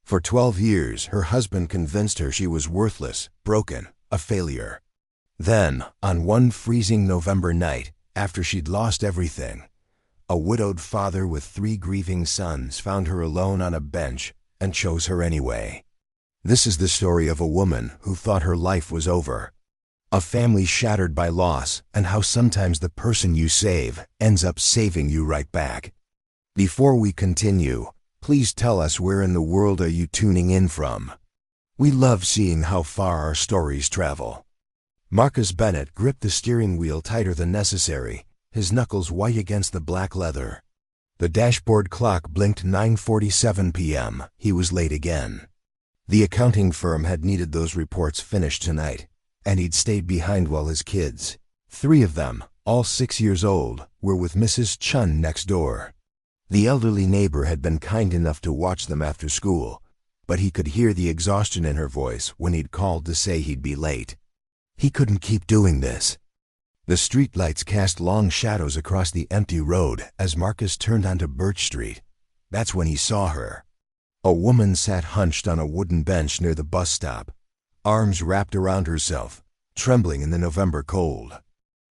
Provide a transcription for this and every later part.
For 12 years, her husband convinced her she was worthless, broken, a failure. Then, on one freezing November night, after she'd lost everything, a widowed father with 3 grieving sons found her alone on a bench and chose her anyway. This is the story of a woman who thought her life was over. A family shattered by loss, and how sometimes the person you save ends up saving you right back. Before we continue, please tell us where in the world are you tuning in from. We love seeing how far our stories travel. Marcus Bennett gripped the steering wheel tighter than necessary, his knuckles white against the black leather. The dashboard clock blinked 9:47 p.m. He was late again. The accounting firm had needed those reports finished tonight, and he'd stayed behind while his kids, 3 of them, all 6 years old, were with Mrs. Chun next door. The elderly neighbor had been kind enough to watch them after school, but he could hear the exhaustion in her voice when he'd called to say he'd be late. He couldn't keep doing this. The streetlights cast long shadows across the empty road as Marcus turned onto Birch Street. That's when he saw her. A woman sat hunched on a wooden bench near the bus stop, arms wrapped around herself, trembling in the November cold.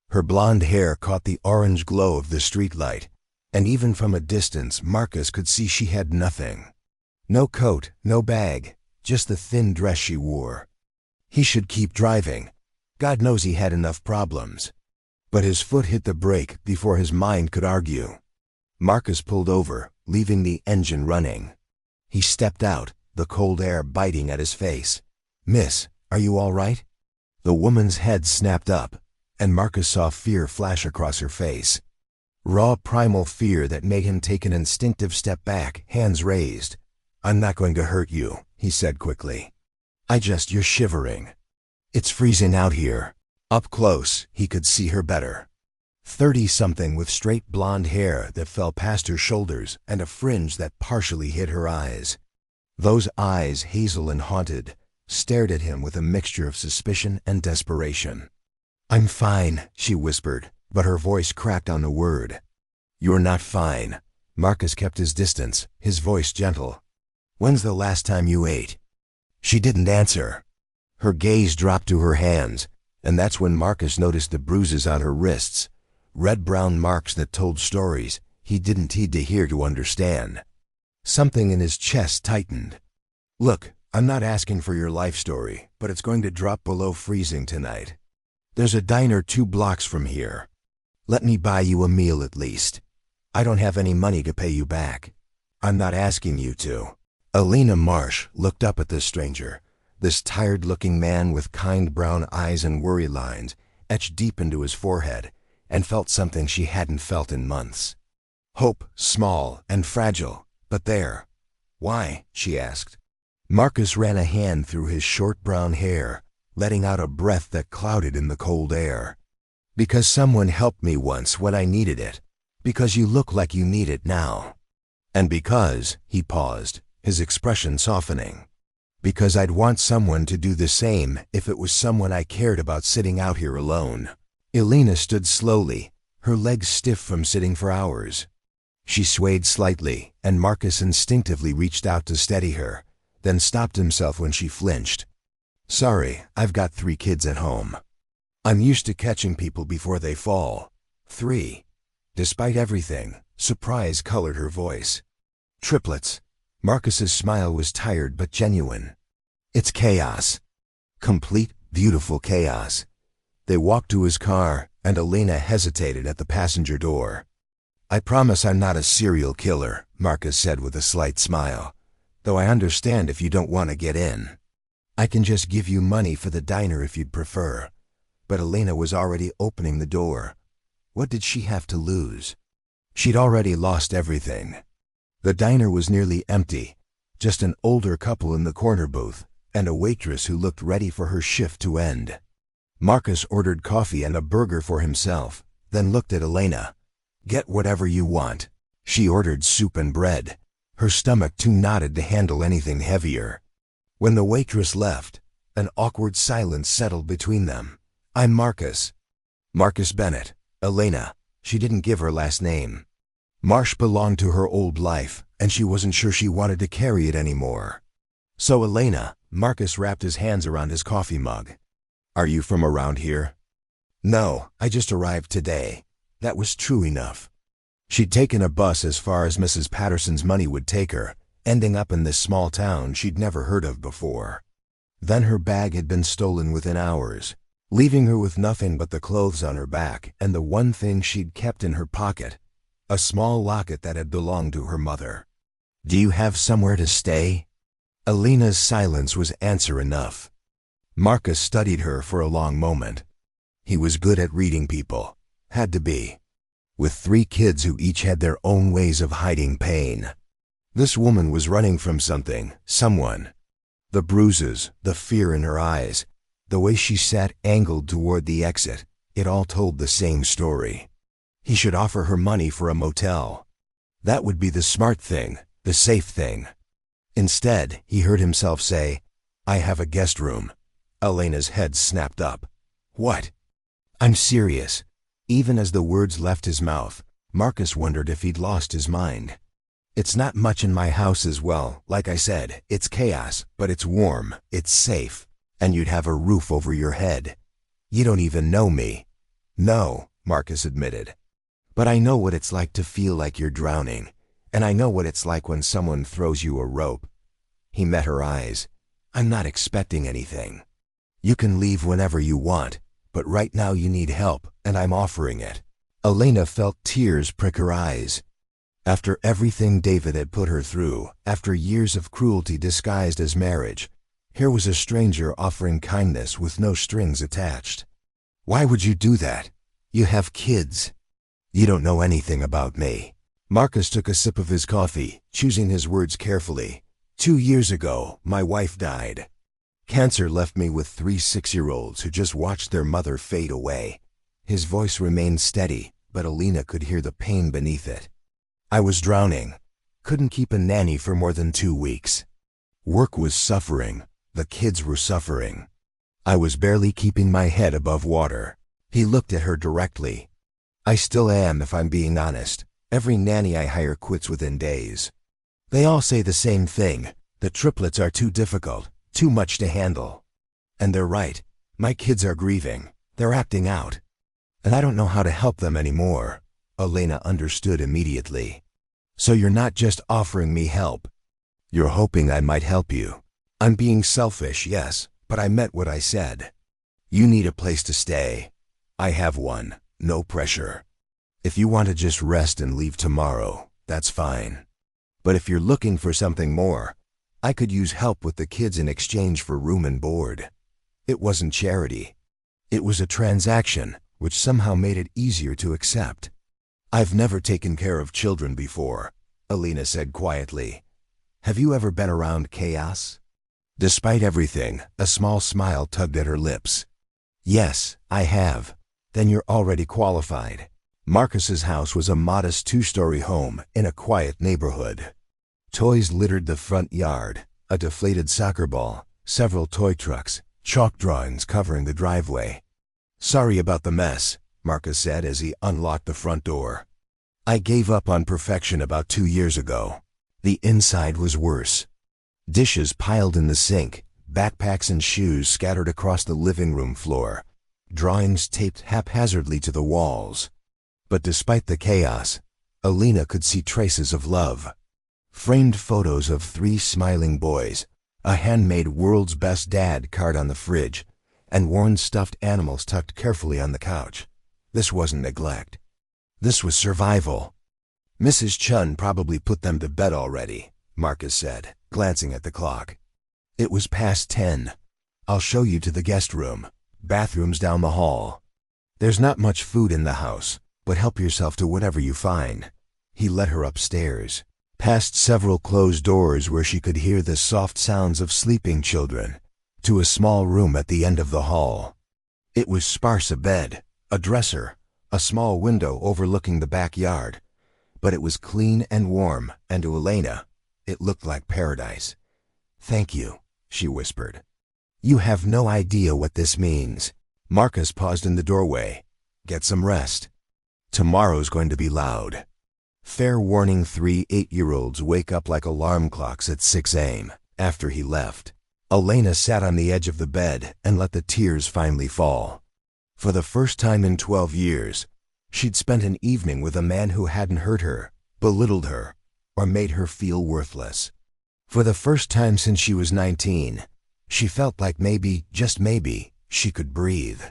Her blonde hair caught the orange glow of the streetlight, and even from a distance Marcus could see she had nothing. No coat, no bag, just the thin dress she wore. He should keep driving. God knows he had enough problems. But his foot hit the brake before his mind could argue. Marcus pulled over, leaving the engine running. He stepped out, the cold air biting at his face. "Miss, are you all right?" The woman's head snapped up, and Marcus saw fear flash across her face. Raw primal fear that made him take an instinctive step back, hands raised. "I'm not going to hurt you," he said quickly. You're shivering. It's freezing out here." Up close, he could see her better. 30-something with straight blonde hair that fell past her shoulders and a fringe that partially hid her eyes. Those eyes, hazel and haunted, stared at him with a mixture of suspicion and desperation. "I'm fine," she whispered, but her voice cracked on the word. "You're not fine." Marcus kept his distance, his voice gentle. "When's the last time you ate?" She didn't answer. Her gaze dropped to her hands, and that's when Marcus noticed the bruises on her wrists, red-brown marks that told stories he didn't need to hear to understand. Something in his chest tightened. "Look, I'm not asking for your life story, but it's going to drop below freezing tonight. There's a diner 2 blocks from here. Let me buy you a meal at least. I don't have any money to pay you back. I'm not asking you to." Elena Marsh looked up at this stranger, this tired-looking man with kind brown eyes and worry lines etched deep into his forehead, and felt something she hadn't felt in months. Hope, small and fragile, but there. "Why?" she asked. Marcus ran a hand through his short brown hair, letting out a breath that clouded in the cold air. "Because someone helped me once when I needed it. Because you look like you need it now. And because," he paused, his expression softening, "because I'd want someone to do the same if it was someone I cared about sitting out here alone." Elena stood slowly, her legs stiff from sitting for hours. She swayed slightly, and Marcus instinctively reached out to steady her, then stopped himself when she flinched. "Sorry, I've got 3 kids at home. I'm used to catching people before they fall." 3. Despite everything, surprise colored her voice. "Triplets." Marcus's smile was tired but genuine. "It's chaos. Complete, beautiful chaos." They walked to his car, and Elena hesitated at the passenger door. "I promise I'm not a serial killer," Marcus said with a slight smile, "though I understand if you don't want to get in. I can just give you money for the diner if you'd prefer." But Elena was already opening the door. What did she have to lose? She'd already lost everything. The diner was nearly empty, just an older couple in the corner booth, and a waitress who looked ready for her shift to end. Marcus ordered coffee and a burger for himself, then looked at Elena. "Get whatever you want." She ordered soup and bread, her stomach too knotted to handle anything heavier. When the waitress left, an awkward silence settled between them. "I'm Marcus." "Marcus Bennett." "Elena." She didn't give her last name. Marsh belonged to her old life, and she wasn't sure she wanted to carry it anymore. "So Elena," Marcus wrapped his hands around his coffee mug. "Are you from around here?" "No, I just arrived today." That was true enough. She'd taken a bus as far as Mrs. Patterson's money would take her, ending up in this small town she'd never heard of before. Then her bag had been stolen within hours, leaving her with nothing but the clothes on her back and the one thing she'd kept in her pocket, a small locket that had belonged to her mother. "Do you have somewhere to stay?" Elena's silence was answer enough. Marcus studied her for a long moment. He was good at reading people. Had to be. With 3 kids who each had their own ways of hiding pain. This woman was running from something, someone. The bruises, the fear in her eyes, the way she sat angled toward the exit, it all told the same story. He should offer her money for a motel. That would be the smart thing, the safe thing. Instead, he heard himself say, "I have a guest room." Elena's head snapped up. "What?" "I'm serious." Even as the words left his mouth, Marcus wondered if he'd lost his mind. "It's not much in my house as well. Like I said, it's chaos, but it's warm, it's safe, and you'd have a roof over your head. You don't even know me." "No," Marcus admitted. "But I know what it's like to feel like you're drowning, and I know what it's like when someone throws you a rope." He met her eyes. "I'm not expecting anything. You can leave whenever you want, but right now you need help, and I'm offering it." Elena felt tears prick her eyes. After everything David had put her through, after years of cruelty disguised as marriage, here was a stranger offering kindness with no strings attached. "Why would you do that? You have kids." "You don't know anything about me." Marcus took a sip of his coffee, choosing his words carefully. 2 years ago, my wife died. Cancer left me with 3 6-year-olds who just watched their mother fade away. His voice remained steady, but Elena could hear the pain beneath it. "I was drowning. Couldn't keep a nanny for more than 2 weeks. Work was suffering. The kids were suffering. I was barely keeping my head above water." He looked at her directly. "I still am, if I'm being honest. Every nanny I hire quits within days. They all say the same thing. The triplets are too difficult. Too much to handle. And they're right. My kids are grieving. They're acting out. And I don't know how to help them anymore." Elena understood immediately. "So you're not just offering me help. You're hoping I might help you." "I'm being selfish, yes, but I meant what I said. You need a place to stay. I have one. No pressure. If you want to just rest and leave tomorrow, that's fine. But if you're looking for something more, I could use help with the kids in exchange for room and board." It wasn't charity. It was a transaction, which somehow made it easier to accept. "I've never taken care of children before," Elena said quietly. "Have you ever been around chaos?" Despite everything, a small smile tugged at her lips. "Yes, I have." "Then you're already qualified." Marcus's house was a modest 2-story home in a quiet neighborhood. Toys littered the front yard, a deflated soccer ball, several toy trucks, chalk drawings covering the driveway. "Sorry about the mess," Marcus said as he unlocked the front door. "I gave up on perfection about 2 years ago." The inside was worse. Dishes piled in the sink, backpacks and shoes scattered across the living room floor, drawings taped haphazardly to the walls. But despite the chaos, Elena could see traces of love. Framed photos of 3 smiling boys, a handmade "World's Best Dad" card on the fridge, and worn stuffed animals tucked carefully on the couch. This wasn't neglect. This was survival. "Mrs. Chun probably put them to bed already," Marcus said, glancing at the clock. It was past 10. "I'll show you to the guest room. Bathrooms down the hall. There's not much food in the house, but help yourself to whatever you find." He led her upstairs, past several closed doors where she could hear the soft sounds of sleeping children, to a small room at the end of the hall. It was sparse: a bed, a dresser, a small window overlooking the backyard, but it was clean and warm, and to Elena, it looked like paradise. "Thank you," she whispered. "You have no idea what this means." Marcus paused in the doorway. "Get some rest. Tomorrow's going to be loud." Fair warning: 3 8-year-olds wake up like alarm clocks at 6 a.m. after he left. Elena sat on the edge of the bed and let the tears finally fall. For the first time in 12 years, she'd spent an evening with a man who hadn't hurt her, belittled her, or made her feel worthless. For the first time since she was 19, she felt like maybe, just maybe, she could breathe.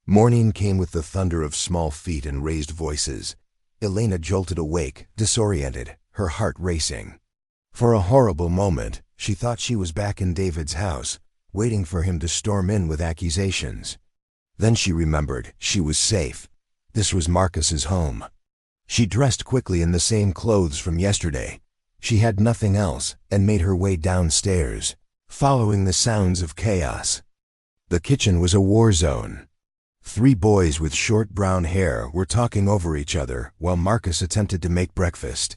Morning came with the thunder of small feet and raised voices. Elena jolted awake, disoriented, her heart racing. For a horrible moment, she thought she was back in David's house, waiting for him to storm in with accusations. Then she remembered she was safe. This was Marcus's home. She dressed quickly in the same clothes from yesterday. She had nothing else and made her way downstairs, following the sounds of chaos. The kitchen was a war zone. 3 boys with short brown hair were talking over each other while Marcus attempted to make breakfast.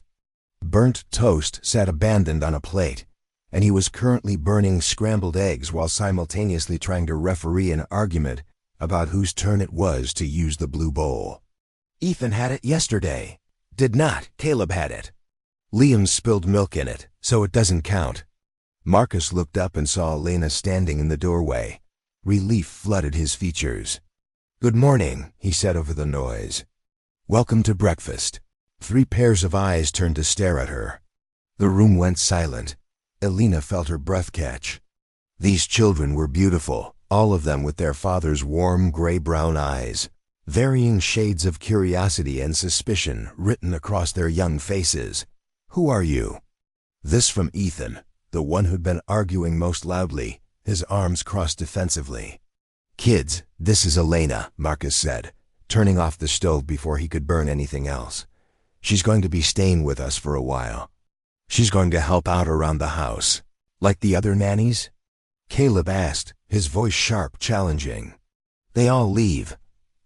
Burnt toast sat abandoned on a plate, and he was currently burning scrambled eggs while simultaneously trying to referee an argument about whose turn it was to use the blue bowl. Ethan had it yesterday. Did not. Caleb had it. Liam spilled milk in it, so it doesn't count. Marcus looked up and saw Elena standing in the doorway. Relief flooded his features. "Good morning," he said over the noise. "Welcome to breakfast." 3 pairs of eyes turned to stare at her. The room went silent. Elena felt her breath catch. These children were beautiful, all of them with their father's warm gray-brown eyes, varying shades of curiosity and suspicion written across their young faces. "Who are you?" This from Ethan, the one who'd been arguing most loudly, his arms crossed defensively. "Kids, this is Elena," Marcus said, turning off the stove before he could burn anything else. "She's going to be staying with us for a while. She's going to help out around the house. Like the other nannies?" Caleb asked, his voice sharp, challenging. "They all leave."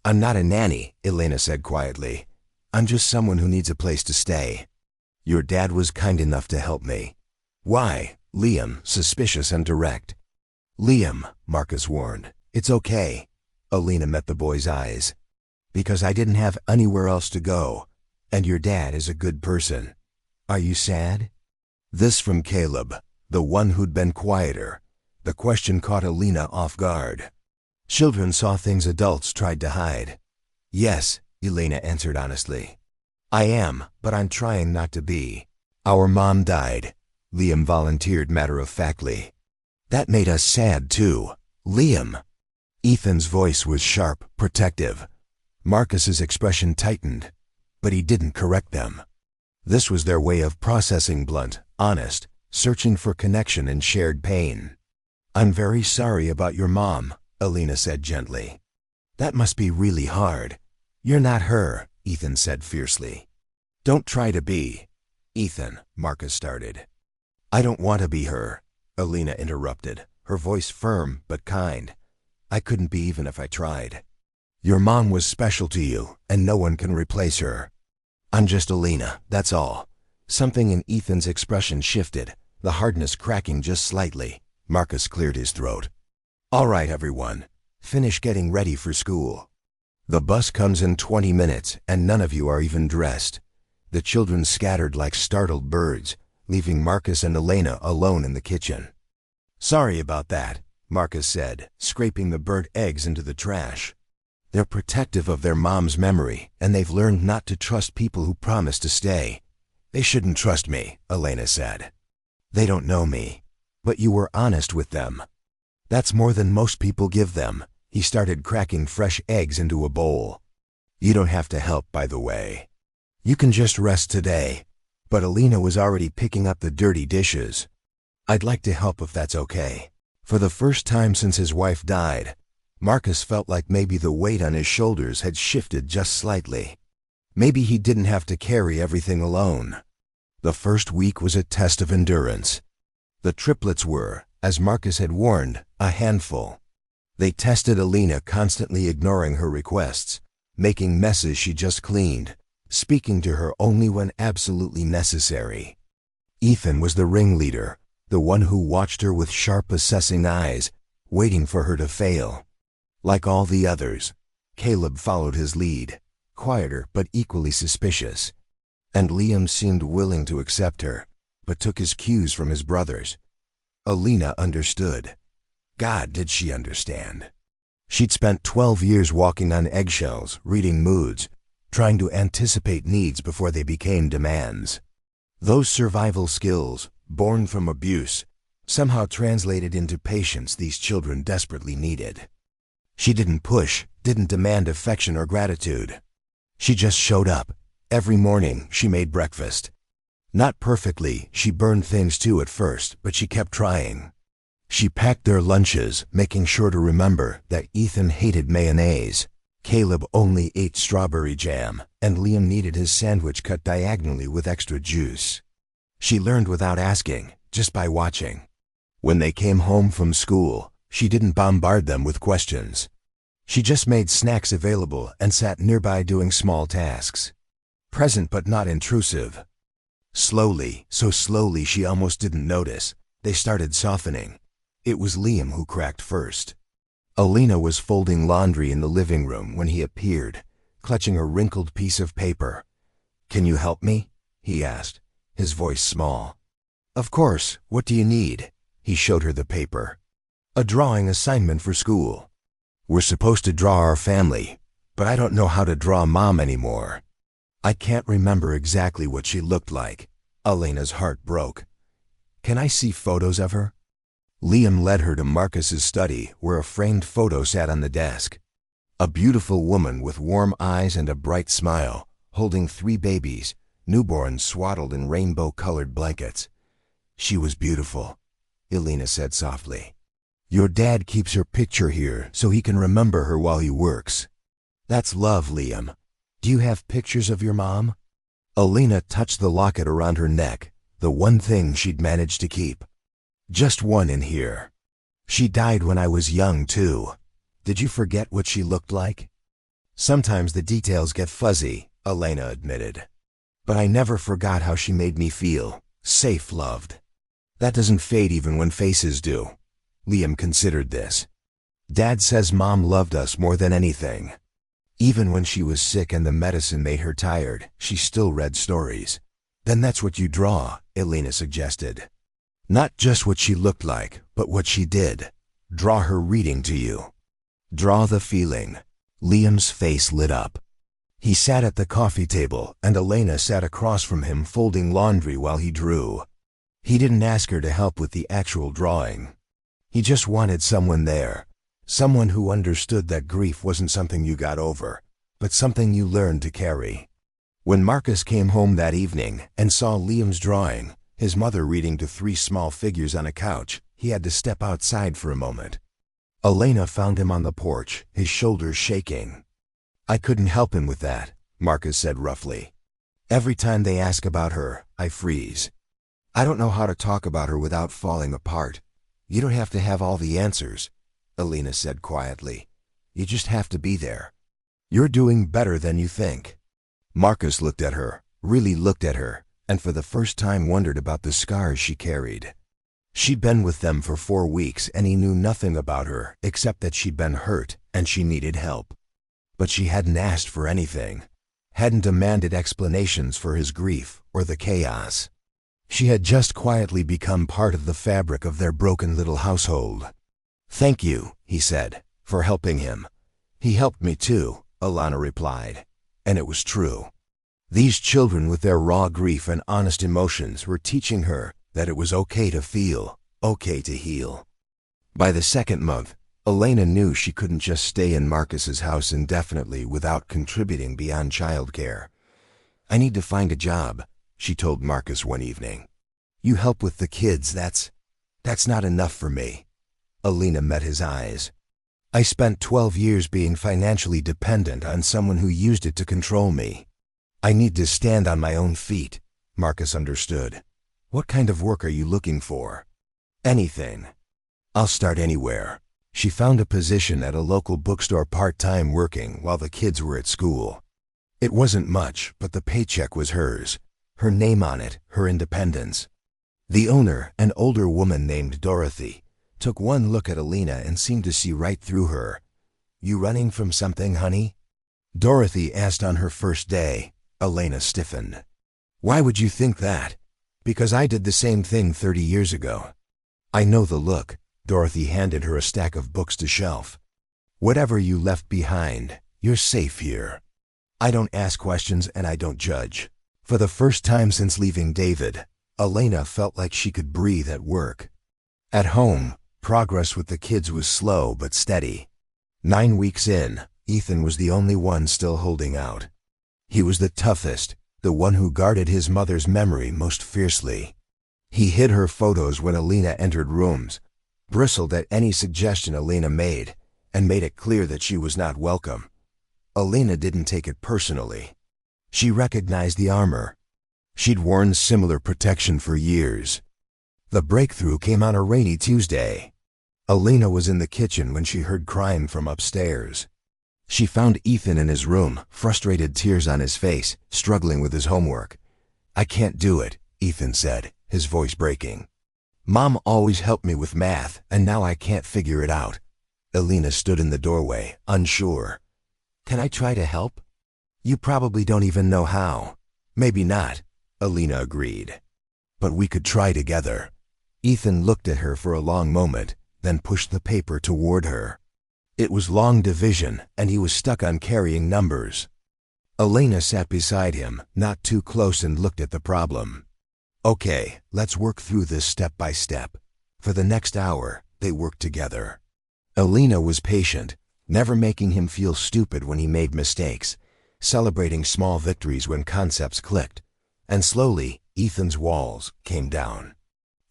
"I'm not a nanny," Elena said quietly. "I'm just someone who needs a place to stay. Your dad was kind enough to help me." "Why?" Liam, suspicious and direct. "Liam," Marcus warned, "it's okay." Elena met the boy's eyes. "Because I didn't have anywhere else to go, and your dad is a good person. Are you sad?" This from Caleb, the one who'd been quieter. The question caught Elena off guard. Children saw things adults tried to hide. "Yes," Elena answered honestly. "I am, but I'm trying not to be. Our mom died," Liam volunteered matter-of-factly. "That made us sad too." "Liam." Ethan's voice was sharp, protective. Marcus's expression tightened, but he didn't correct them. This was their way of processing blunt, honest, searching for connection and shared pain. "I'm very sorry about your mom," Elena said gently. "That must be really hard." "You're not her," Ethan said fiercely. "Don't try to be." "Ethan," Marcus started. "I don't want to be her," Elena interrupted, her voice firm but kind. "I couldn't be even if I tried. Your mom was special to you, and no one can replace her. I'm just Elena, that's all." Something in Ethan's expression shifted, the hardness cracking just slightly. Marcus cleared his throat. "All right, everyone. Finish getting ready for school. The bus comes in 20 minutes, and none of you are even dressed." The children scattered like startled birds, leaving Marcus and Elena alone in the kitchen. "Sorry about that," Marcus said, scraping the burnt eggs into the trash. "They're protective of their mom's memory, and they've learned not to trust people who promise to stay." "They shouldn't trust me," Elena said. "They don't know me. But you were honest with them. That's more than most people give them." He started cracking fresh eggs into a bowl. "You don't have to help, by the way. You can just rest today." But Elena was already picking up the dirty dishes. "I'd like to help if that's okay." For the first time since his wife died, Marcus felt like maybe the weight on his shoulders had shifted just slightly. Maybe he didn't have to carry everything alone. The first week was a test of endurance. The triplets were, as Marcus had warned, a handful. They tested Elena constantly ignoring her requests, making messes she just cleaned, speaking to her only when absolutely necessary. Ethan was the ringleader, the one who watched her with sharp assessing eyes, waiting for her to fail. Like all the others, Caleb followed his lead, quieter but equally suspicious. And Liam seemed willing to accept her, but took his cues from his brothers. Alina understood. God, did she understand. She'd spent 12 years walking on eggshells, reading moods, trying to anticipate needs before they became demands. Those survival skills, born from abuse, somehow translated into patience these children desperately needed. She didn't push, didn't demand affection or gratitude. She just showed up. Every morning she made breakfast. Not perfectly, she burned things too at first, but she kept trying. She packed their lunches, making sure to remember that Ethan hated mayonnaise, Caleb only ate strawberry jam, and Liam needed his sandwich cut diagonally with extra juice. She learned without asking, just by watching. When they came home from school, she didn't bombard them with questions. She just made snacks available and sat nearby doing small tasks. Present but not intrusive. Slowly, so slowly she almost didn't notice, they started softening. It was Liam who cracked first. Alina was folding laundry in the living room when he appeared, clutching a wrinkled piece of paper. "Can you help me?" he asked, his voice small. "Of course, what do you need?" He showed her the paper. "A drawing assignment for school. We're supposed to draw our family, but I don't know how to draw Mom anymore." I can't remember exactly what she looked like. Alina's heart broke. "Can I see photos of her?" Liam led her to Marcus's study, where a framed photo sat on the desk. A beautiful woman with warm eyes and a bright smile, holding 3 babies, newborns swaddled in rainbow-colored blankets. "She was beautiful," Alina said softly. "Your dad keeps her picture here so he can remember her while he works." "That's love, Liam. Do you have pictures of your mom?" Alina touched the locket around her neck, the one thing she'd managed to keep. "Just one in here. She died when I was young, too. Did you forget what she looked like?" "Sometimes the details get fuzzy," Alina admitted. "But I never forgot how she made me feel, safe, loved. That doesn't fade even when faces do." Liam considered this. "Dad says Mom loved us more than anything. Even when she was sick and the medicine made her tired, she still read stories." "Then that's what you draw," Alina suggested. "Not just what she looked like, but what she did. Draw her reading to you. Draw the feeling." Liam's face lit up. He sat at the coffee table, and Alina sat across from him folding laundry while he drew. He didn't ask her to help with the actual drawing. He just wanted someone there. Someone who understood that grief wasn't something you got over, but something you learned to carry. When Marcus came home that evening and saw Liam's drawing, his mother reading to 3 small figures on a couch, he had to step outside for a moment. Alina found him on the porch, his shoulders shaking. "I couldn't help him with that," Marcus said roughly. "Every time they ask about her, I freeze. I don't know how to talk about her without falling apart." "You don't have to have all the answers," Alina said quietly. "You just have to be there. You're doing better than you think." Marcus looked at her, really looked at her, and for the first time wondered about the scars she carried. She'd been with them for 4 weeks, and he knew nothing about her except that she'd been hurt and she needed help. But she hadn't asked for anything, hadn't demanded explanations for his grief or the chaos. She had just quietly become part of the fabric of their broken little household. "Thank you," he said, "for helping him." "He helped me too," Alana replied. And it was true. These children with their raw grief and honest emotions were teaching her that it was okay to feel, okay to heal. By the 2nd month, Alina knew she couldn't just stay in Marcus's house indefinitely without contributing beyond childcare. "I need to find a job," she told Marcus one evening. "You help with the kids, that's not enough for me." Alina met his eyes. "I spent 12 years being financially dependent on someone who used it to control me. I need to stand on my own feet." Marcus understood. "What kind of work are you looking for?" "Anything. I'll start anywhere." She found a position at a local bookstore part-time working while the kids were at school. It wasn't much, but the paycheck was hers. Her name on it, her independence. The owner, an older woman named Dorothy, took one look at Alina and seemed to see right through her. "You running from something, honey?" Dorothy asked on her first day. Alina stiffened. "Why would you think that?" "Because I did the same thing 30 years ago." I know the look. Dorothy handed her a stack of books to shelf. Whatever you left behind, you're safe here. I don't ask questions and I don't judge. For the first time since leaving David, Elena felt like she could breathe at work. At home, progress with the kids was slow but steady. 9 weeks in, Ethan was the only one still holding out. He was the toughest, the one who guarded his mother's memory most fiercely. He hid her photos when Elena entered rooms, bristled at any suggestion Elena made, and made it clear that she was not welcome. Elena didn't take it personally. She recognized the armor. She'd worn similar protection for years. The breakthrough came on a rainy Tuesday. Elena was in the kitchen when she heard crying from upstairs. She found Ethan in his room, frustrated, tears on his face, struggling with his homework. "I can't do it," Ethan said, his voice breaking. "Mom always helped me with math, and now I can't figure it out." Elena stood in the doorway, unsure. "Can I try to help?" "You probably don't even know how." "Maybe not," Elena agreed. "But we could try together." Ethan looked at her for a long moment, then pushed the paper toward her. It was long division, and he was stuck on carrying numbers. Elena sat beside him, not too close, and looked at the problem. "Okay, let's work through this step by step." For the next hour, they worked together. Elena was patient, never making him feel stupid when he made mistakes, celebrating small victories when concepts clicked. And slowly, Ethan's walls came down.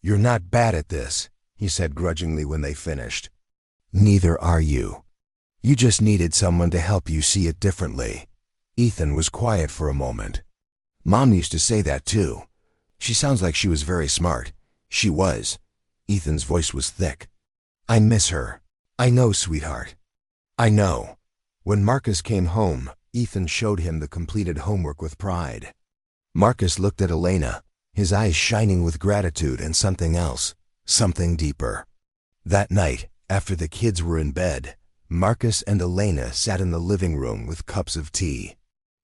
"You're not bad at this," he said grudgingly when they finished. "Neither are you. You just needed someone to help you see it differently." Ethan was quiet for a moment. "Mom used to say that too. She sounds like she was very smart." "She was." Ethan's voice was thick. "I miss her." "I know, sweetheart. I know." When Marcus came home, Ethan showed him the completed homework with pride. Marcus looked at Elena, his eyes shining with gratitude and something else, something deeper. That night, after the kids were in bed, Marcus and Elena sat in the living room with cups of tea.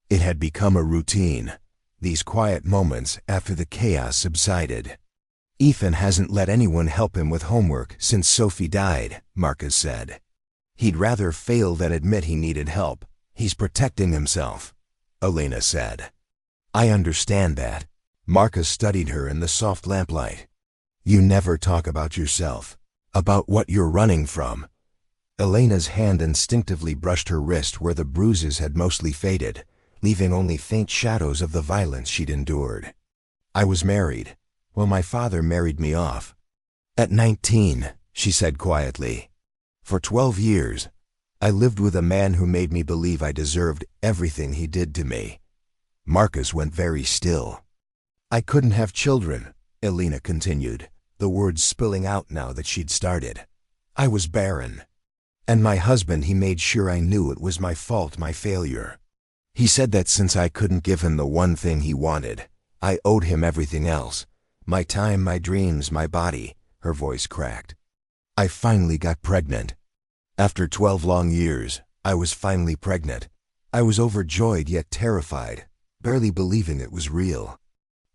It had become a routine, these quiet moments after the chaos subsided. "Ethan hasn't let anyone help him with homework since Sophie died," Marcus said. "He'd rather fail than admit he needed help. He's protecting himself," Elena said. "I understand that." Marcus studied her in the soft lamplight. "You never talk about yourself, about what you're running from." Elena's hand instinctively brushed her wrist where the bruises had mostly faded, leaving only faint shadows of the violence she'd endured. "I was married. Well, my father married me off. At 19, she said quietly. "For 12 years, I lived with a man who made me believe I deserved everything he did to me." Marcus went very still. "I couldn't have children," Elena continued, the words spilling out now that she'd started. "I was barren. And my husband, he made sure I knew it was my fault, my failure. He said that since I couldn't give him the one thing he wanted, I owed him everything else. My time, my dreams, my body." Her voice cracked. "I finally got pregnant. After 12 long years, I was finally pregnant. I was overjoyed yet terrified, barely believing it was real.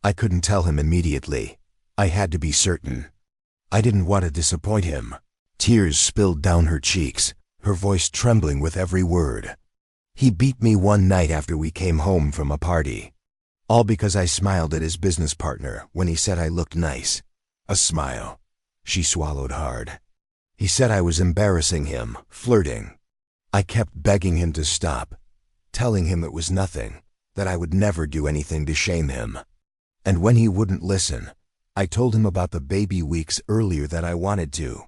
I couldn't tell him immediately. I had to be certain. I didn't want to disappoint him." Tears spilled down her cheeks, her voice trembling with every word. "He beat me one night after we came home from a party. All because I smiled at his business partner when he said I looked nice. A smile." She swallowed hard. "He said I was embarrassing him, flirting. I kept begging him to stop, telling him it was nothing, that I would never do anything to shame him. And when he wouldn't listen, I told him about the baby weeks earlier that I wanted to,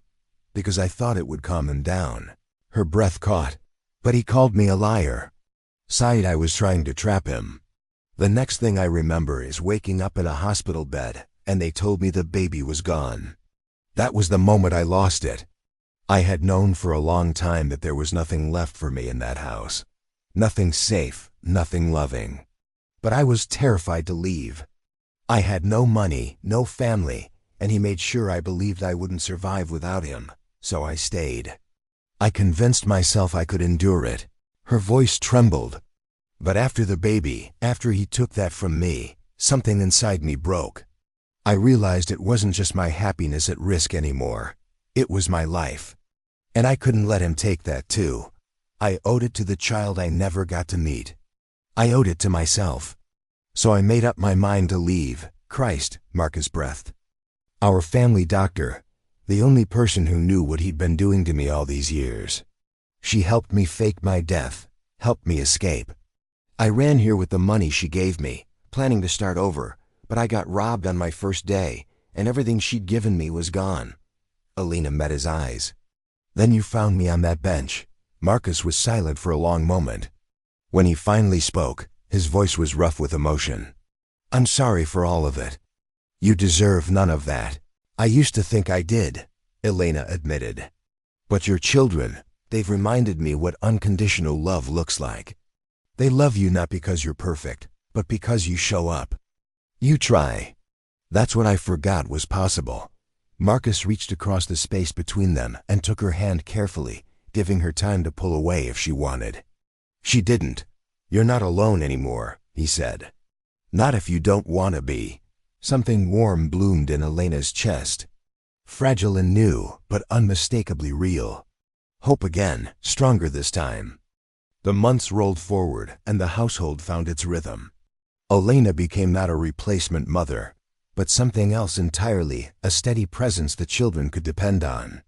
because I thought it would calm him down." Her breath caught. "But he called me a liar. Said I was trying to trap him. The next thing I remember is waking up in a hospital bed, and they told me the baby was gone. That was the moment I lost it. I had known for a long time that there was nothing left for me in that house. Nothing safe, nothing loving. But I was terrified to leave. I had no money, no family, and he made sure I believed I wouldn't survive without him, so I stayed. I convinced myself I could endure it." Her voice trembled. "But after the baby, after he took that from me, something inside me broke. I realized it wasn't just my happiness at risk anymore. It was my life. And I couldn't let him take that too. I owed it to the child I never got to meet. I owed it to myself. So I made up my mind to leave. Christ, Marcus breathed. Our family doctor, the only person who knew what he'd been doing to me all these years. She helped me fake my death, helped me escape. I ran here with the money she gave me, planning to start over, but I got robbed on my first day, and everything she'd given me was gone. Alina met his eyes. Then you found me on that bench. Marcus was silent for a long moment. When he finally spoke, his voice was rough with emotion. I'm sorry for all of it. You deserve none of that. I used to think I did, Elena admitted. But your children, they've reminded me what unconditional love looks like. They love you not because you're perfect, but because you show up. You try. That's what I forgot was possible. Marcus reached across the space between them and took her hand carefully, giving her time to pull away if she wanted. She didn't. You're not alone anymore, he said. Not if you don't want to be. Something warm bloomed in Elena's chest. Fragile and new, but unmistakably real. Hope again, stronger this time. The months rolled forward and the household found its rhythm. Elena became not a replacement mother, but something else entirely, a steady presence the children could depend on.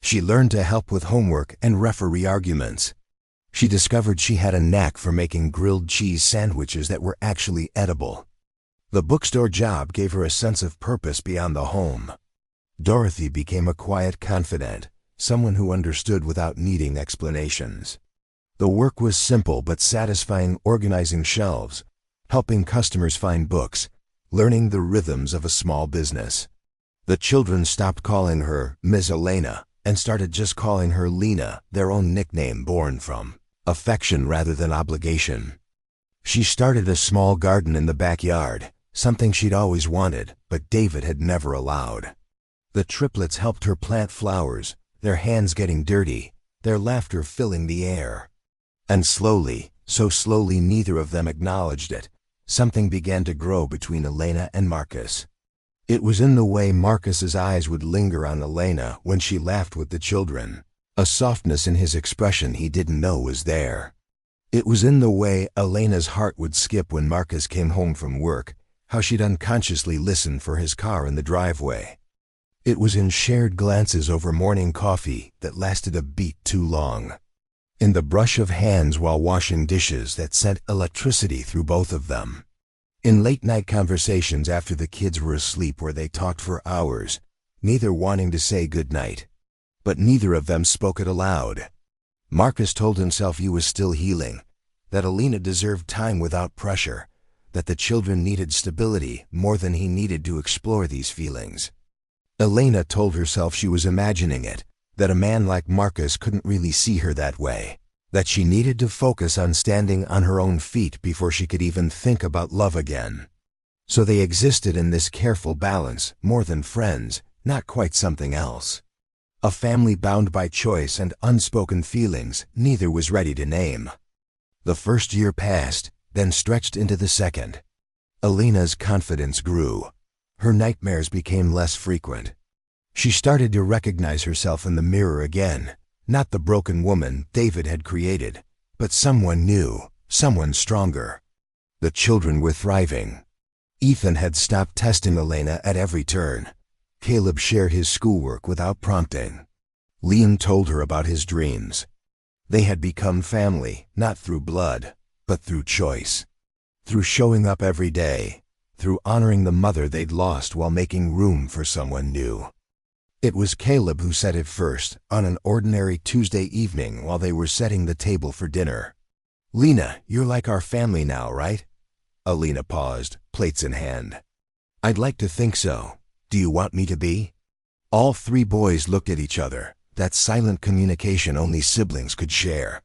She learned to help with homework and referee arguments. She discovered she had a knack for making grilled cheese sandwiches that were actually edible. The bookstore job gave her a sense of purpose beyond the home. Dorothy became a quiet confidant, someone who understood without needing explanations. The work was simple but satisfying, organizing shelves, helping customers find books, learning the rhythms of a small business. The children stopped calling her Ms. Elena and started just calling her Lena, their own nickname born from affection rather than obligation. She started a small garden in the backyard, something she'd always wanted, but David had never allowed. The triplets helped her plant flowers, their hands getting dirty, their laughter filling the air. And slowly, so slowly neither of them acknowledged it, something began to grow between Elena and Marcus. It was in the way Marcus's eyes would linger on Elena when she laughed with the children, a softness in his expression he didn't know was there. It was in the way Elena's heart would skip when Marcus came home from work, how she'd unconsciously listen for his car in the driveway. It was in shared glances over morning coffee that lasted a beat too long. In the brush of hands while washing dishes that sent electricity through both of them. In late-night conversations after the kids were asleep where they talked for hours, neither wanting to say goodnight. But neither of them spoke it aloud. Marcus told himself he was still healing, that Elena deserved time without pressure, that the children needed stability more than he needed to explore these feelings. Elena told herself she was imagining it, that a man like Marcus couldn't really see her that way, that she needed to focus on standing on her own feet before she could even think about love again. So they existed in this careful balance, more than friends, not quite something else. A family bound by choice and unspoken feelings neither was ready to name. The first year passed, then stretched into the second. Elena's confidence grew. Her nightmares became less frequent. She started to recognize herself in the mirror again, not the broken woman David had created, but someone new, someone stronger. The children were thriving. Ethan had stopped testing Elena at every turn. Caleb shared his schoolwork without prompting. Liam told her about his dreams. They had become family, not through blood, but through choice. Through showing up every day, through honoring the mother they'd lost while making room for someone new. It was Caleb who said it first, on an ordinary Tuesday evening while they were setting the table for dinner. "Lena, you're like our family now, right?" Elena paused, plates in hand. "I'd like to think so. Do you want me to be?" All three boys looked at each other, that silent communication only siblings could share.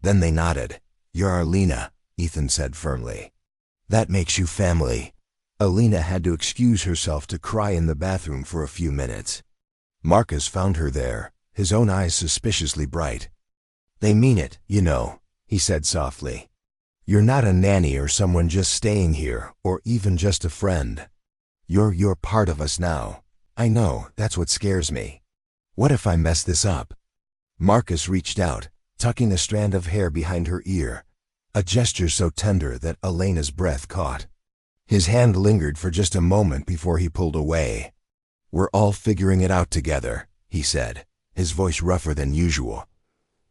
Then they nodded. "You're our Lena," Ethan said firmly. "That makes you family." Elena had to excuse herself to cry in the bathroom for a few minutes. Marcus found her there, his own eyes suspiciously bright. "They mean it, you know," he said softly. "You're not a nanny or someone just staying here, or even just a friend. You're part of us now. I know, that's what scares me. What if I mess this up? Marcus reached out, tucking a strand of hair behind her ear, a gesture so tender that Elena's breath caught. His hand lingered for just a moment before he pulled away. We're all figuring it out together, he said, his voice rougher than usual.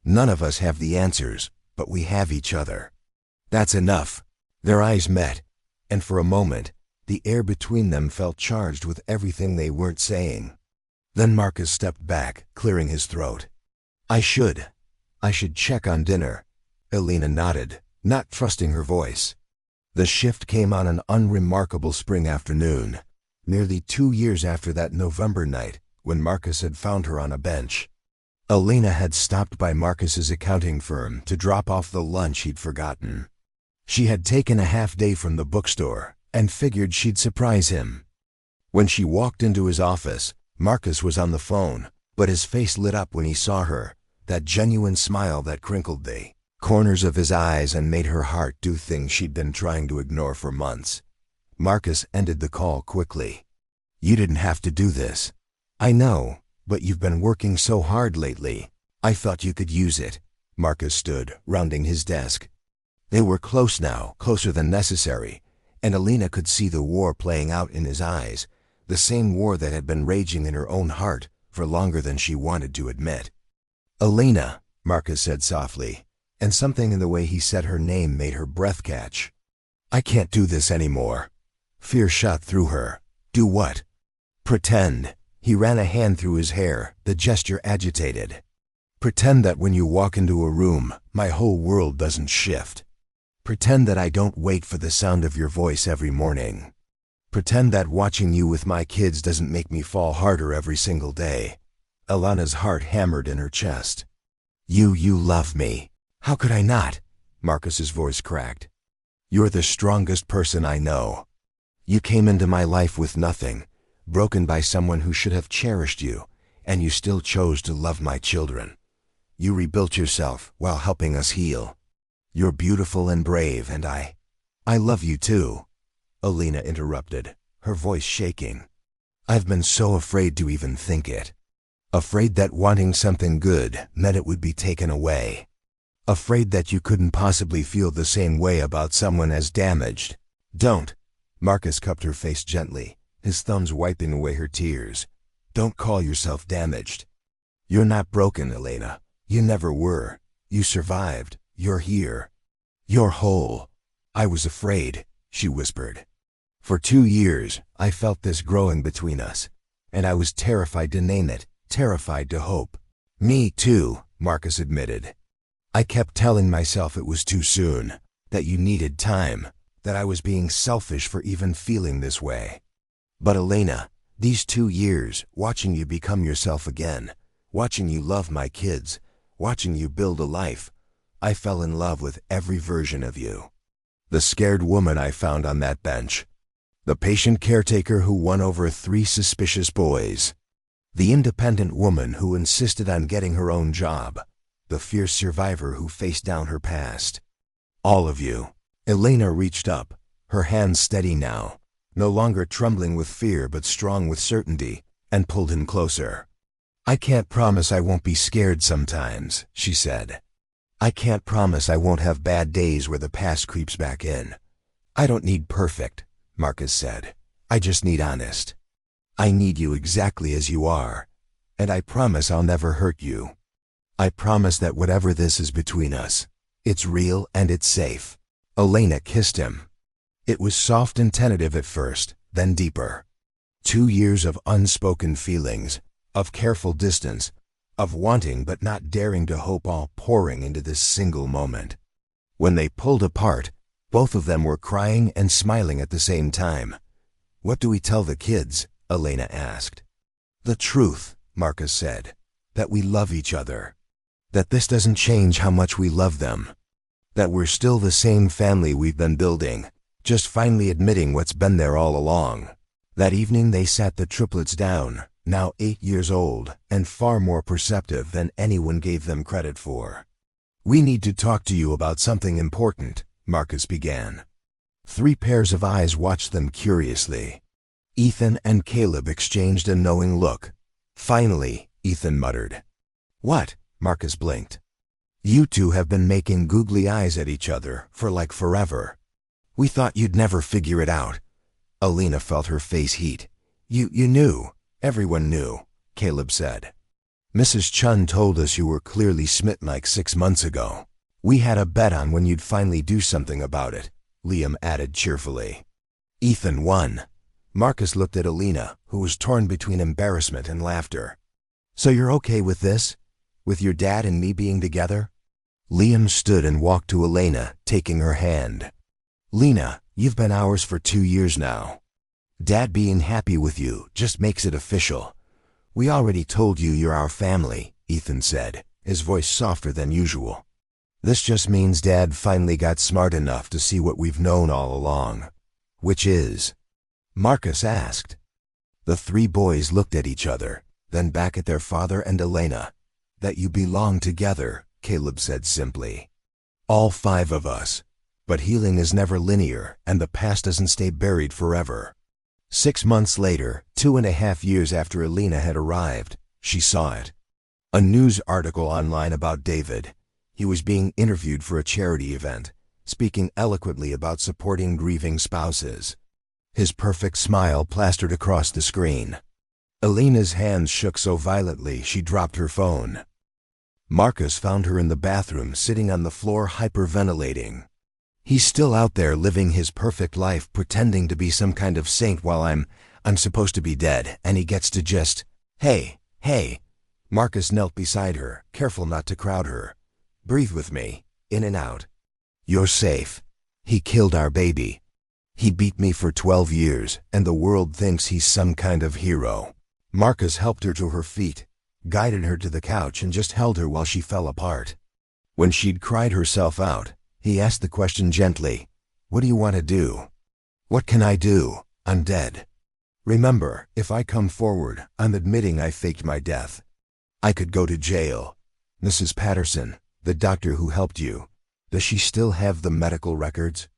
None of us have the answers, but we have each other. That's enough. Their eyes met, and for a moment, the air between them felt charged with everything they weren't saying. Then Marcus stepped back, clearing his throat. I should check on dinner. Elena nodded, not trusting her voice. The shift came on an unremarkable spring afternoon, nearly 2 years after that November night when Marcus had found her on a bench. Elena had stopped by Marcus's accounting firm to drop off the lunch he'd forgotten. She had taken a half day from the bookstore and figured she'd surprise him. When she walked into his office, Marcus was on the phone, but his face lit up when he saw her, that genuine smile that crinkled the corners of his eyes and made her heart do things she'd been trying to ignore for months. Marcus ended the call quickly. You didn't have to do this. I know, but you've been working so hard lately. I thought you could use it. Marcus stood, rounding his desk. They were close now, closer than necessary, and Elena could see the war playing out in his eyes, the same war that had been raging in her own heart for longer than she wanted to admit. Elena, Marcus said softly, and something in the way he said her name made her breath catch. I can't do this anymore. Fear shot through her. Do what? Pretend. He ran a hand through his hair, the gesture agitated. Pretend that when you walk into a room, my whole world doesn't shift. Pretend that I don't wait for the sound of your voice every morning. Pretend that watching you with my kids doesn't make me fall harder every single day. Elena's heart hammered in her chest. You love me. How could I not? Marcus's voice cracked. You're the strongest person I know. You came into my life with nothing, broken by someone who should have cherished you, and you still chose to love my children. You rebuilt yourself while helping us heal. You're beautiful and brave, and I love you too. Elena interrupted, her voice shaking. I've been so afraid to even think it. Afraid that wanting something good meant it would be taken away. Afraid that you couldn't possibly feel the same way about someone as damaged. Don't. Marcus cupped her face gently, his thumbs wiping away her tears. Don't call yourself damaged. You're not broken, Elena. You never were. You survived. You're here. You're whole. I was afraid, she whispered. For 2 years, I felt this growing between us, and I was terrified to name it, terrified to hope. Me too, Marcus admitted. I kept telling myself it was too soon, that you needed time, that I was being selfish for even feeling this way. But Elena, these 2 years, watching you become yourself again, watching you love my kids, watching you build a life, I fell in love with every version of you. The scared woman I found on that bench. The patient caretaker who won over 3 suspicious boys. The independent woman who insisted on getting her own job. The fierce survivor who faced down her past. All of you. Elena reached up, her hands steady now, no longer trembling with fear but strong with certainty, and pulled him closer. I can't promise I won't be scared sometimes, she said. I can't promise I won't have bad days where the past creeps back in. I don't need perfect, Marcus said. I just need honest. I need you exactly as you are, and I promise I'll never hurt you. I promise that whatever this is between us, it's real and it's safe. Elena kissed him. It was soft and tentative at first, then deeper. 2 years of unspoken feelings, of careful distance, of wanting but not daring to hope all pouring into this single moment. When they pulled apart, both of them were crying and smiling at the same time. What do we tell the kids? Elena asked. The truth, Marcus said, that we love each other. That this doesn't change how much we love them. That we're still the same family we've been building, just finally admitting what's been there all along. That evening they sat the triplets down, now 8 years old and far more perceptive than anyone gave them credit for. We need to talk to you about something important, Marcus began. 3 pairs of eyes watched them curiously. Ethan and Caleb exchanged a knowing look. Finally, Ethan muttered. "What?" Marcus blinked. "You two have been making googly eyes at each other for like forever. We thought you'd never figure it out." Alina felt her face heat. You knew. Everyone knew," Caleb said. "Mrs. Chun told us you were clearly smitten like 6 months ago. We had a bet on when you'd finally do something about it," Liam added cheerfully. Ethan won. Marcus looked at Alina, who was torn between embarrassment and laughter. "So you're okay with this? With your dad and me being together?" Liam stood and walked to Elena, taking her hand. "Lena, you've been ours for 2 years now. Dad being happy with you just makes it official. We already told you you're our family," Ethan said, his voice softer than usual. "This just means Dad finally got smart enough to see what we've known all along." "Which is?" Marcus asked. The 3 boys looked at each other, then back at their father and Elena. "That you belong together," Caleb said simply. "All 5 of us. But healing is never linear, and the past doesn't stay buried forever." 6 months later, 2.5 years after Elena had arrived, she saw it. A news article online about David. He was being interviewed for a charity event, speaking eloquently about supporting grieving spouses. His perfect smile plastered across the screen. Elena's hands shook so violently she dropped her phone. Marcus found her in the bathroom, sitting on the floor hyperventilating. "He's still out there living his perfect life, pretending to be some kind of saint while I'm supposed to be dead, and he gets to just, hey. Marcus knelt beside her, careful not to crowd her. "Breathe with me, in and out. You're safe. He killed our baby. He beat me for 12 years, and the world thinks he's some kind of hero." Marcus helped her to her feet, guided her to the couch, and just held her while she fell apart. When she'd cried herself out, he asked the question gently, "What do you want to do?" "What can I do? I'm dead. Remember, if I come forward, I'm admitting I faked my death. I could go to jail. Mrs. Patterson, the doctor who helped you, does she still have the medical records?"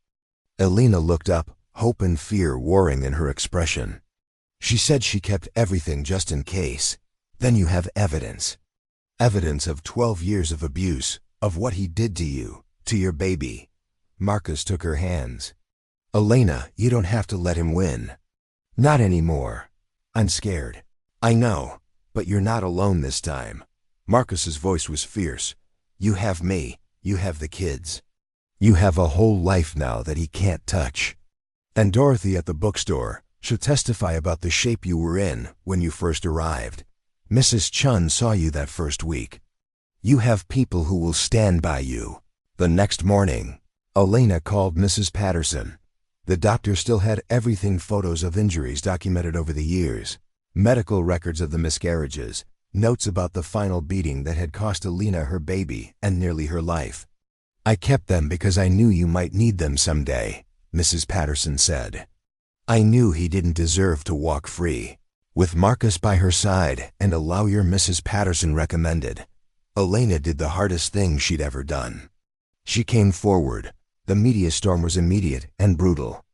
Elena looked up, hope and fear warring in her expression. "She said she kept everything just in case. Then you have evidence. Evidence of 12 years of abuse, of what he did to you, to your baby." Marcus took her hands. "Elena, you don't have to let him win." "Not anymore. I'm scared. I know, but you're not alone this time." Marcus's voice was fierce. "You have me. You have the kids. You have a whole life now that he can't touch. And Dorothy at the bookstore, she'll testify about the shape you were in when you first arrived. Mrs. Chun saw you that first week. You have people who will stand by you." The next morning, Elena called Mrs. Patterson. The doctor still had everything: photos of injuries documented over the years, medical records of the miscarriages, notes about the final beating that had cost Elena her baby and nearly her life. "I kept them because I knew you might need them someday," Mrs. Patterson said. "I knew he didn't deserve to walk free." With Marcus by her side and a lawyer Mrs. Patterson recommended, Elena did the hardest thing she'd ever done. She came forward. The media storm was immediate and brutal.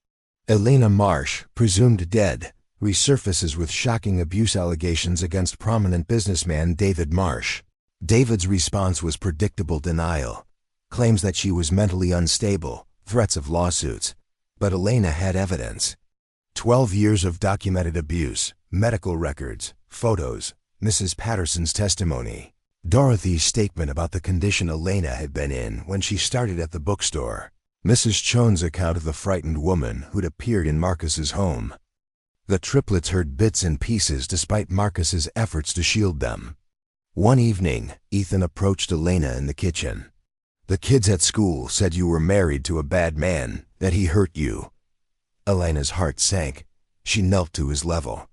Elena Marsh, presumed dead, resurfaces with shocking abuse allegations against prominent businessman David Marsh. David's response was predictable denial, claims that she was mentally unstable, threats of lawsuits. But Elena had evidence. 12 years of documented abuse, medical records, photos, Mrs. Patterson's testimony, Dorothy's statement about the condition Elena had been in when she started at the bookstore, Mrs. Chun's account of the frightened woman who'd appeared in Marcus's home. The triplets heard bits and pieces despite Marcus's efforts to shield them. One evening, Ethan approached Elena in the kitchen. "The kids at school said you were married to a bad man, that he hurt you." Elena's heart sank. She knelt to his level.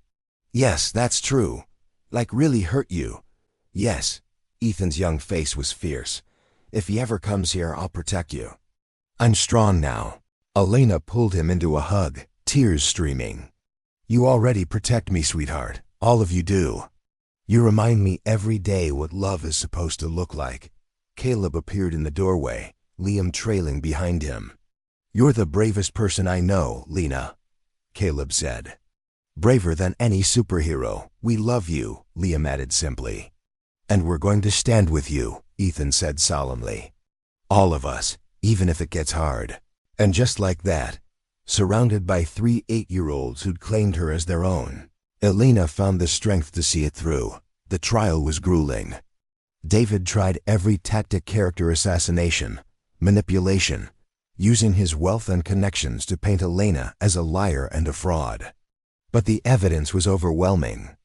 "Yes, that's true. Like really hurt you." "Yes." Ethan's young face was fierce. "If he ever comes here, I'll protect you." "I'm strong now." Elena pulled him into a hug, tears streaming. "You already protect me, sweetheart. All of you do. You remind me every day what love is supposed to look like." Caleb appeared in the doorway, Liam trailing behind him. "You're the bravest person I know, Lena," Caleb said. Braver than any superhero. We love you, Liam added simply. And we're going to stand with you, Ethan said solemnly. All of us, even if it gets hard. And just like that, surrounded by 3 8-year-olds who'd claimed her as their own, Elena found the strength to see it through. The trial was grueling. David tried every tactic: character assassination, manipulation, using his wealth and connections to paint Elena as a liar and a fraud. But the evidence was overwhelming.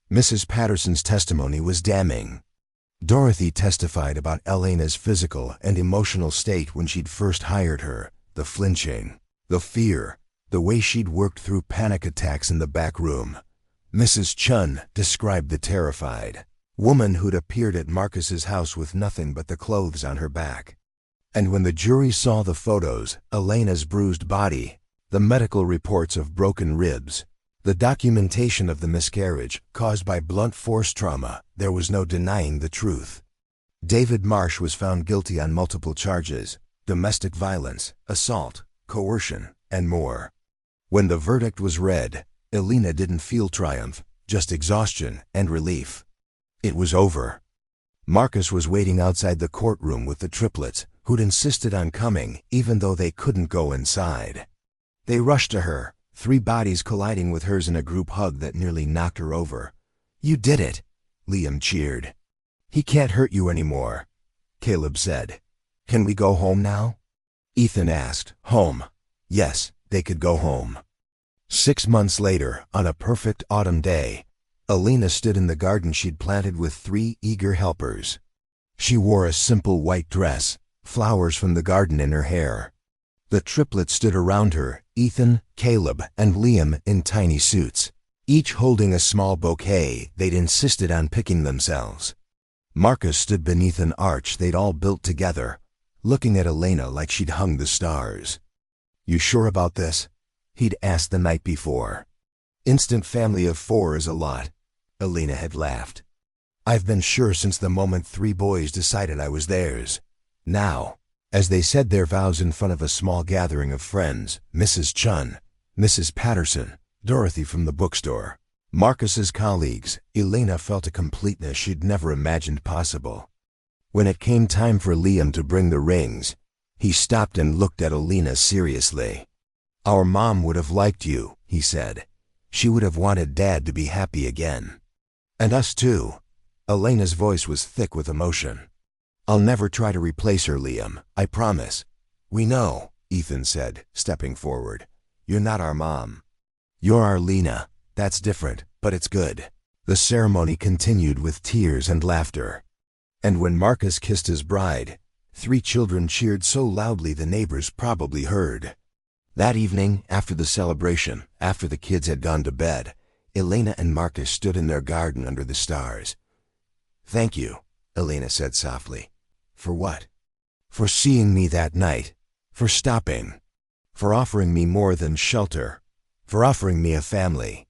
Mrs. Patterson's testimony was damning. Dorothy testified about Elena's physical and emotional state when she'd first hired her, the flinching, the fear, the way she'd worked through panic attacks in the back room. Mrs. Chun described the terrified woman who'd appeared at Marcus's house with nothing but the clothes on her back. And when the jury saw the photos, Elena's bruised body, the medical reports of broken ribs, the documentation of the miscarriage caused by blunt force trauma, there was no denying the truth. David Marsh was found guilty on multiple charges: domestic violence, assault, coercion, and more. When the verdict was read, Elena didn't feel triumph, just exhaustion and relief. It was over. Marcus was waiting outside the courtroom with the triplets, who'd insisted on coming even though they couldn't go inside. They rushed to her, 3 bodies colliding with hers in a group hug that nearly knocked her over. "You did it," Liam cheered. "He can't hurt you anymore," Caleb said. "Can we go home now?" Ethan asked. Home. Yes, they could go home. 6 months later, on a perfect autumn day, Elena stood in the garden she'd planted with 3 eager helpers. She wore a simple white dress, flowers from the garden in her hair. The triplets stood around her, Ethan, Caleb, and Liam, in tiny suits, each holding a small bouquet they'd insisted on picking themselves. Marcus stood beneath an arch they'd all built together, looking at Elena like she'd hung the stars. "You sure about this?" he'd asked the night before. "Instant family of 4 is a lot," Elena had laughed. "I've been sure since the moment 3 boys decided I was theirs." Now, as they said their vows in front of a small gathering of friends, Mrs. Chun, Mrs. Patterson, Dorothy from the bookstore, Marcus's colleagues, Elena felt a completeness she'd never imagined possible. When it came time for Liam to bring the rings, he stopped and looked at Elena seriously. "Our mom would have liked you," he said. "She would have wanted Dad to be happy again. And us too." Elena's voice was thick with emotion. "I'll never try to replace her, Liam, I promise." "We know," Ethan said, stepping forward. "You're not our mom. You're our Lena. That's different, but it's good." The ceremony continued with tears and laughter. And when Marcus kissed his bride, 3 children cheered so loudly the neighbors probably heard. That evening, after the celebration, after the kids had gone to bed, Elena and Marcus stood in their garden under the stars. "Thank you," Elena said softly. "For what?" "For seeing me that night. For stopping. For offering me more than shelter. For offering me a family.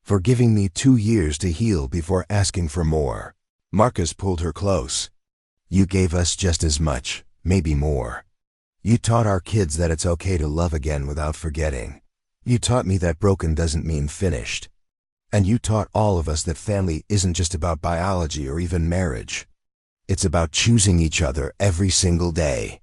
For giving me 2 years to heal before asking for more." Marcus pulled her close. "You gave us just as much, maybe more. You taught our kids that it's okay to love again without forgetting. You taught me that broken doesn't mean finished. And you taught all of us that family isn't just about biology or even marriage. It's about choosing each other every single day."